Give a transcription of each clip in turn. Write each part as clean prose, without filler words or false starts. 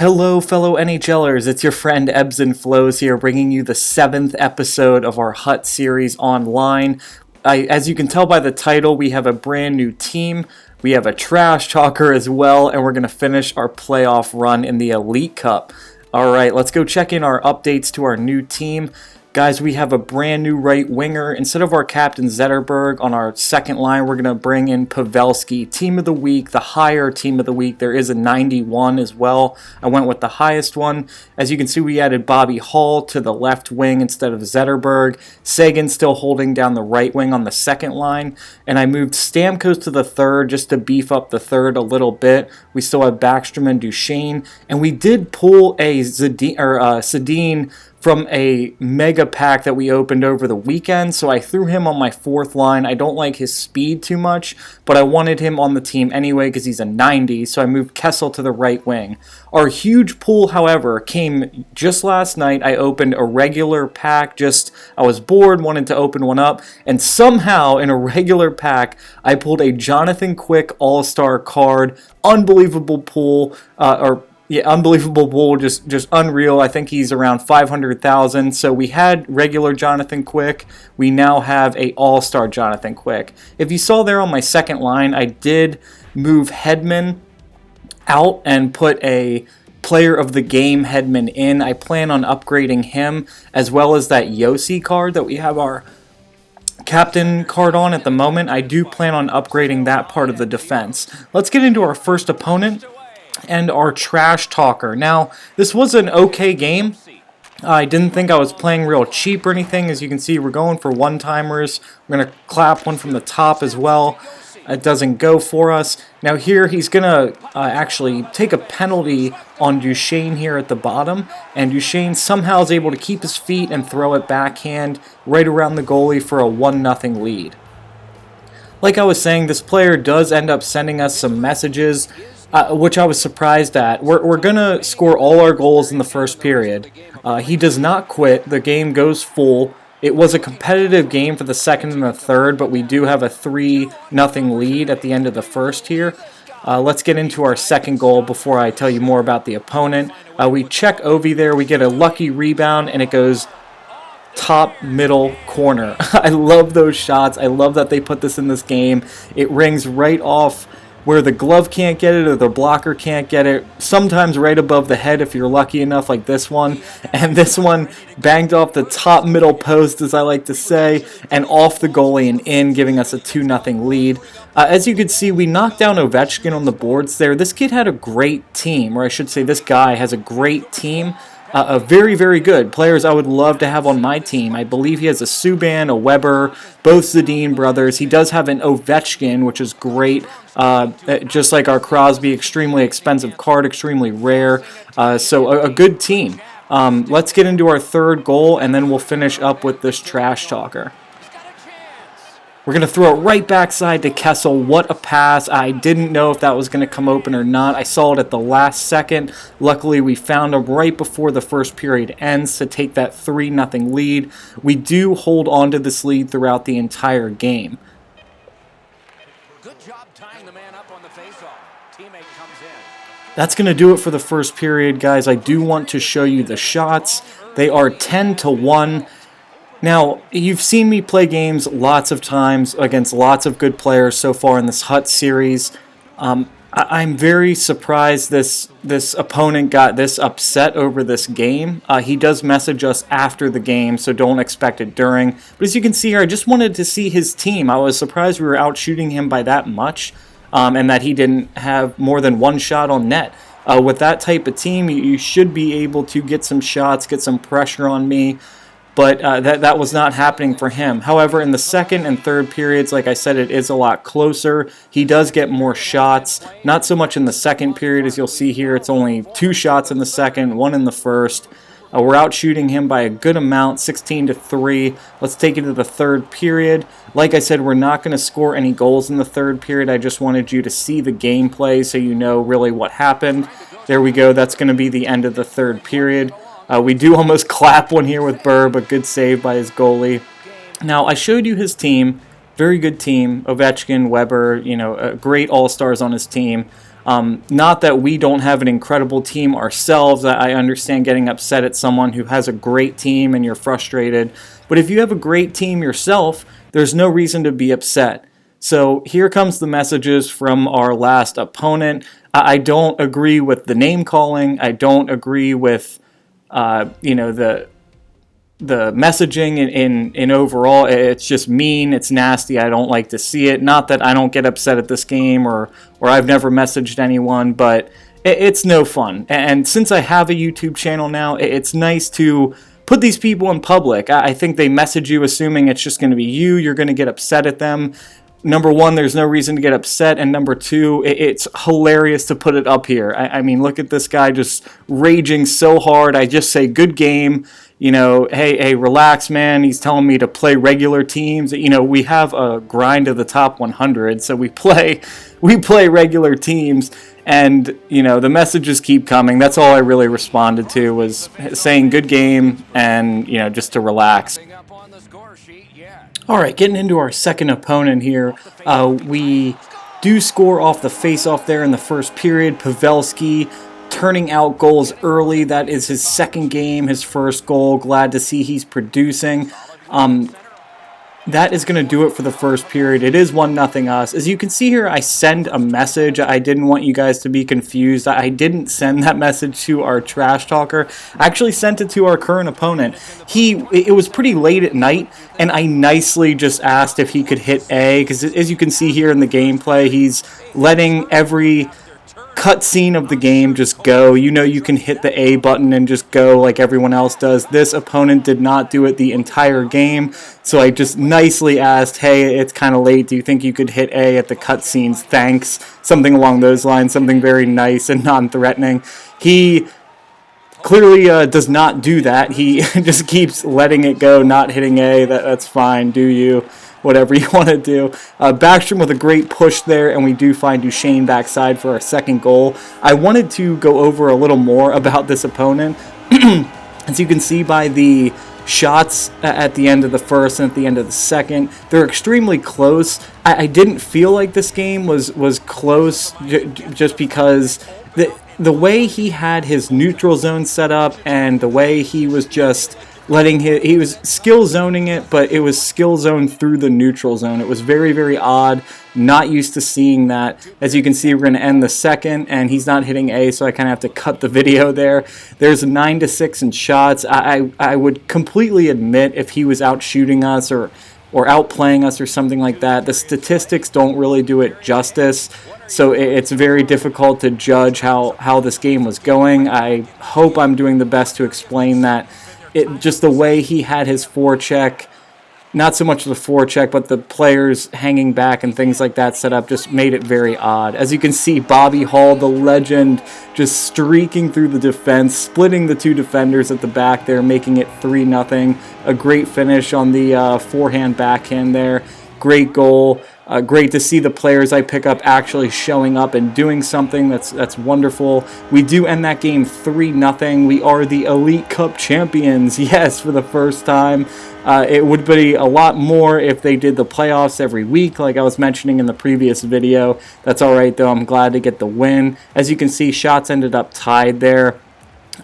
Hello, fellow NHLers. It's your friend Ebbs and Flows here, bringing you the 7th episode of our Hut series online. As you can tell by the title, we have a brand new team. We have a trash talker as well, and we're going to finish our playoff run in the Elite Cup. All right, let's go check in our updates to our new team. Guys, we have a brand new right winger. Instead of our captain Zetterberg on our second line, we're going to bring in Pavelski. Team of the week, the higher team of the week. There is a 91 as well. I went with the highest one. As you can see, we added Bobby Hall to the left wing instead of Zetterberg. Sagan still holding down the right wing on the second line. And I moved Stamkos to the third just to beef up the third a little bit. We still have Backstrom and Duchesne. And we did pull a Sedin from a mega pack that we opened over the weekend, so I threw him on my fourth line. I don't like his speed too much, but I wanted him on the team anyway because he's a 90, so I moved Kessel to the right wing. Our huge pull, however, came just last night. I opened a regular pack, I was bored, wanted to open one up, and somehow in a regular pack, I pulled a Jonathan Quick All-Star card. Unbelievable pull, unbelievable bull, just unreal. I think he's around 500,000. So we had regular Jonathan Quick. We now have a all-star Jonathan Quick. If you saw there on my second line, I did move Hedman out and put a player of the game Hedman in. I plan on upgrading him as well as that Yossi card that we have our captain card on at the moment. I do plan on upgrading that part of the defense. Let's get into our first opponent and our trash talker. Now, this was an okay game. I didn't think I was playing real cheap or anything. As you can see, we're going for one-timers. We're going to clap one from the top as well. It doesn't go for us. Now here, he's going to actually take a penalty on Duchesne here at the bottom. And Duchesne somehow is able to keep his feet and throw it backhand right around the goalie for a 1-0 lead. Like I was saying, this player does end up sending us some messages, which I was surprised at. We're going to score all our goals in the first period. He does not quit. The game goes full. It was a competitive game for the second and the third, but we do have a 3-0 lead at the end of the first here. Let's get into our second goal before I tell you more about the opponent. We check Ovi there. We get a lucky rebound, and it goes top middle corner. I love those shots. I love that they put this in this game. It rings right off where the glove can't get it or the blocker can't get it, sometimes right above the head if you're lucky enough, like this one. And this one banged off the top middle post, as I like to say, and off the goalie and in, giving us a 2-0 lead. As you can see, we knocked down Ovechkin on the boards there. This kid had a great team, or I should say this guy has a great team. Very, very good players I would love to have on my team. I believe he has a Subban, a Weber, both Sedin brothers. He does have an Ovechkin, which is great. Just like our Crosby, extremely expensive card, extremely rare. So a good team. Let's get into our third goal, and then we'll finish up with this trash talker. We're going to throw it right backside to Kessel. What a pass. I didn't know if that was going to come open or not. I saw it at the last second. Luckily, we found him right before the first period ends to take that 3-0 lead. We do hold on to this lead throughout the entire game. Good job tying the man up on the faceoff. Teammate comes in. That's going to do it for the first period, guys. I do want to show you the shots. They are 10-1. Now, you've seen me play games lots of times against lots of good players so far in this Hut series. I'm very surprised this opponent got this upset over this game. He does message us after the game, so don't expect it during. But as you can see here, I just wanted to see his team. I was surprised we were out shooting him by that much, and that he didn't have more than one shot on net. With that type of team, you should be able to get some shots, get some pressure on me. But that was not happening for him. However, in the second and third periods, like I said, it is a lot closer. He does get more shots. Not so much in the second period, as you'll see here. It's only 2 shots in the second, 1 in the first. We're out shooting him by a good amount, 16-3. Let's take it to the third period. Like I said, we're not going to score any goals in the third period. I just wanted you to see the gameplay so you know really what happened. There we go. That's going to be the end of the third period. We do almost clap one here with Burr, but good save by his goalie. Now, I showed you his team. Very good team. Ovechkin, Weber, great all-stars on his team. Not that we don't have an incredible team ourselves. I understand getting upset at someone who has a great team and you're frustrated. But if you have a great team yourself, there's no reason to be upset. So here comes the messages from our last opponent. I don't agree with the name calling. I don't agree with, the messaging in overall. It's just mean. It's nasty. I don't like to see it. Not that I don't get upset at this game or I've never messaged anyone, but it's no fun. And since I have a YouTube channel now, it's nice to put these people in public. I think they message you assuming it's just going to be you. You're going to get upset at them. Number one, there's no reason to get upset, and number two, it's hilarious to put it up here. I mean, look at this guy just raging so hard. I just say, good game. Hey, relax, man. He's telling me to play regular teams. We have a grind of the top 100, so we play regular teams, and the messages keep coming. That's all I really responded to, was saying good game and just to relax. All right, getting into our second opponent here. We do score off the face-off there in the first period. Pavelski turning out goals early. That is his second game, his first goal. Glad to see he's producing. That is going to do it for the first period. It is 1-0 us. As you can see here, I send a message. I didn't want you guys to be confused. I didn't send that message to our trash talker. I actually sent it to our current opponent. It was pretty late at night, and I nicely just asked if he could hit A, because as you can see here in the gameplay, he's letting every cutscene of the game just go. You can hit the A button and just go like everyone else does. This opponent did not do it the entire game, so I just nicely asked, hey, it's kind of late, do you think you could hit A at the cutscenes? Thanks. Something along those lines, something very nice and non-threatening. He clearly does not do that. He just keeps letting it go, not hitting A. That's fine, do you? Whatever you want to do. Backstrom with a great push there, and we do find Duchesne backside for our second goal. I wanted to go over a little more about this opponent. As you can see by the shots at the end of the first and at the end of the second, they're extremely close. I didn't feel like this game was close just because the way he had his neutral zone set up and the way he was just he was skill zoning it, but it was skill zone through the neutral zone. It was very, very odd. Not used to seeing that. As you can see, we're going to end the second, and he's not hitting A, so I kind of have to cut the video there. There's a 9-6 in shots. I would completely admit if he was out shooting us or outplaying us or something like that. The statistics don't really do it justice, so it's very difficult to judge how this game was going. I hope I'm doing the best to explain that. Just the way he had his forecheck, not so much the forecheck, but the players hanging back and things like that set up just made it very odd. As you can see, Bobby Hall, the legend, just streaking through the defense, splitting the two defenders at the back there, making it 3-0. A great finish on the forehand backhand there. Great goal. Great to see the players I pick up actually showing up and doing something. That's wonderful. We do end that game 3-0. We are the Elite Cup champions. Yes, for the first time. It would be a lot more if they did the playoffs every week, like I was mentioning in the previous video. That's all right, though. I'm glad to get the win. As you can see, shots ended up tied there.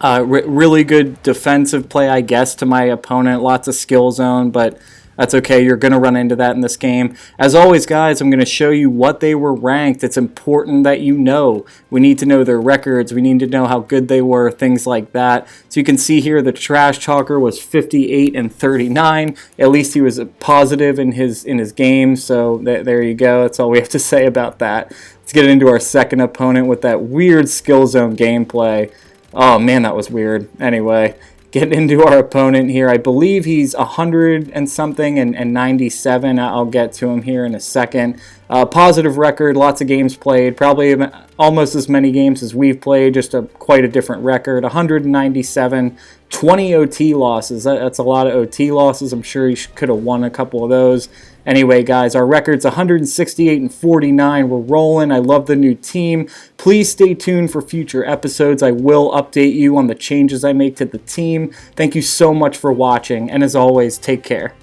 Really good defensive play, I guess, to my opponent. Lots of skill zone, but that's okay. You're going to run into that in this game. As always, guys, I'm going to show you what they were ranked. It's important that you know. We need to know their records. We need to know how good they were, things like that. So you can see here the trash talker was 58 and 39. At least he was positive in his game. So there you go. That's all we have to say about that. Let's get into our second opponent with that weird skill zone gameplay. Oh, man, that was weird. Anyway, get into our opponent here. I believe he's 100 and something and 97. I'll get to him here in a second. Positive record, lots of games played, probably almost as many games as we've played, just quite a different record. 197, 20 OT losses. That's a lot of OT losses. I'm sure he could have won a couple of those. Anyway, guys, our record's 168 and 49. We're rolling. I love the new team. Please stay tuned for future episodes. I will update you on the changes I make to the team. Thank you so much for watching, and as always, take care.